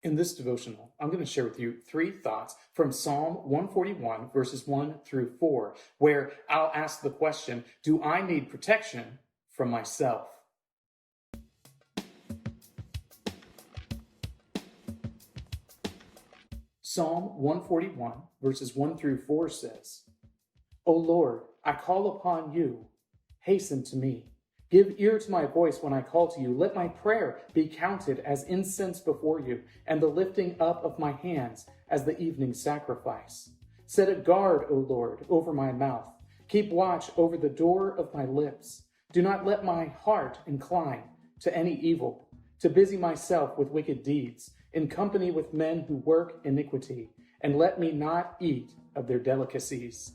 In this devotional, I'm going to share with you 3 thoughts from Psalm 141, verses 1 through 4, where I'll ask the question, do I need protection from myself? Psalm 141, verses 1 through 4 says, O Lord, I call upon you. Hasten to me. Give ear to my voice when I call to you. Let my prayer be counted as incense before you, and the lifting up of my hands as the evening sacrifice. Set a guard, O Lord, over my mouth. Keep watch over the door of my lips. Do not let my heart incline to any evil, to busy myself with wicked deeds, in company with men who work iniquity, and let me not eat of their delicacies.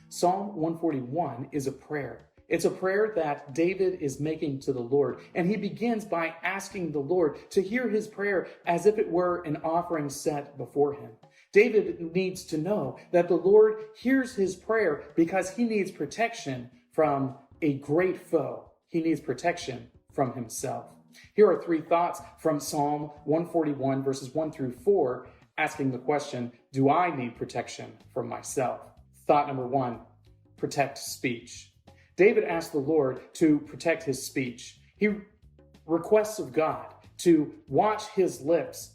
Psalm 141 is a prayer. It's a prayer that David is making to the Lord, and he begins by asking the Lord to hear his prayer as if it were an offering set before him. David needs to know that the Lord hears his prayer because he needs protection from a great foe. He needs protection from himself. Here are 3 thoughts from Psalm 141, verses 1 through 4, asking the question, do I need protection from myself? Thought number 1, protect speech. David asked the Lord to protect his speech. He requests of God to watch his lips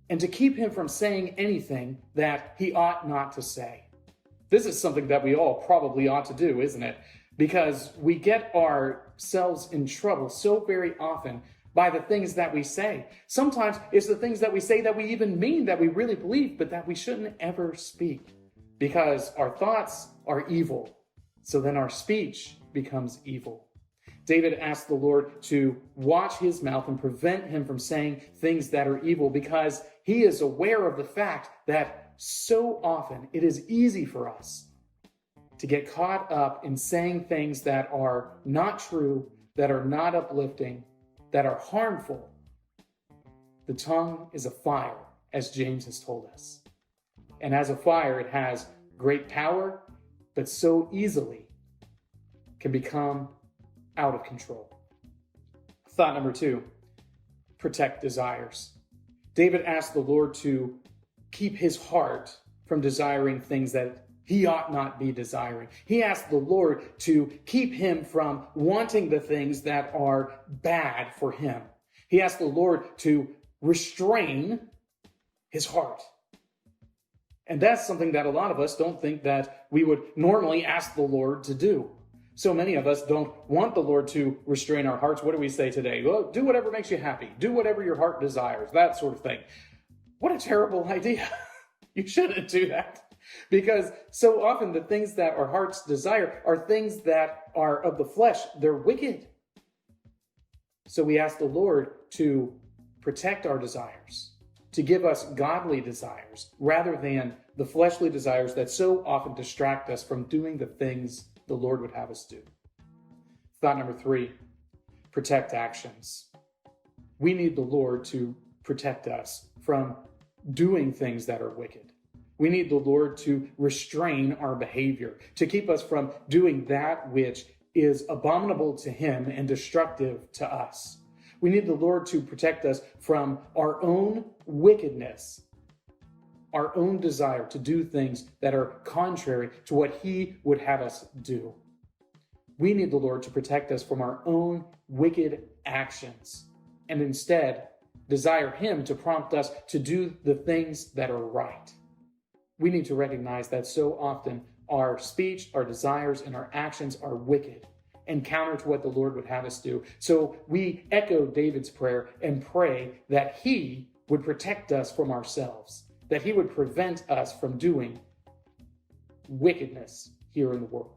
and to keep him from saying anything that he ought not to say. This is something that we all probably ought to do, isn't it? Because we get ourselves in trouble so very often by the things that we say. Sometimes it's the things that we say that we even mean, that we really believe, but that we shouldn't ever speak because our thoughts are evil. So then our speech becomes evil. David asked the Lord to watch his mouth and prevent him from saying things that are evil because he is aware of the fact that so often it is easy for us to get caught up in saying things that are not true, that are not uplifting, that are harmful. The tongue is a fire, as James has told us. And as a fire, it has great power, but so easily can become out of control. Thought number 2, protect desires. David asked the Lord to keep his heart from desiring things that he ought not be desiring. He asked the Lord to keep him from wanting the things that are bad for him. He asked the Lord to restrain his heart. And that's something that a lot of us don't think that we would normally ask the Lord to do. So many of us don't want the Lord to restrain our hearts. What do we say today? Well, do whatever makes you happy. Do whatever your heart desires, that sort of thing. What a terrible idea. You shouldn't do that. Because so often the things that our hearts desire are things that are of the flesh. They're wicked. So we ask the Lord to protect our desires, to give us godly desires rather than the fleshly desires that so often distract us from doing the things the Lord would have us do. Thought number 3, protect actions. We need the Lord to protect us from doing things that are wicked. We need the Lord to restrain our behavior, to keep us from doing that which is abominable to him and destructive to us. We need the Lord to protect us from our own wickedness, our own desire to do things that are contrary to what he would have us do. We need the Lord to protect us from our own wicked actions and instead desire him to prompt us to do the things that are right. We need to recognize that so often our speech, our desires, and our actions are wicked and counter to what the Lord would have us do. So we echo David's prayer and pray that he would protect us from ourselves, that he would prevent us from doing wickedness here in the world.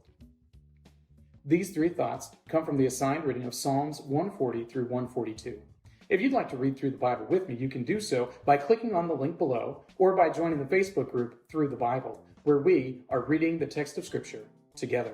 These 3 thoughts come from the assigned reading of Psalms 140 through 142. If you'd like to read through the Bible with me, you can do so by clicking on the link below or by joining the Facebook group Through the Bible, where we are reading the text of Scripture together.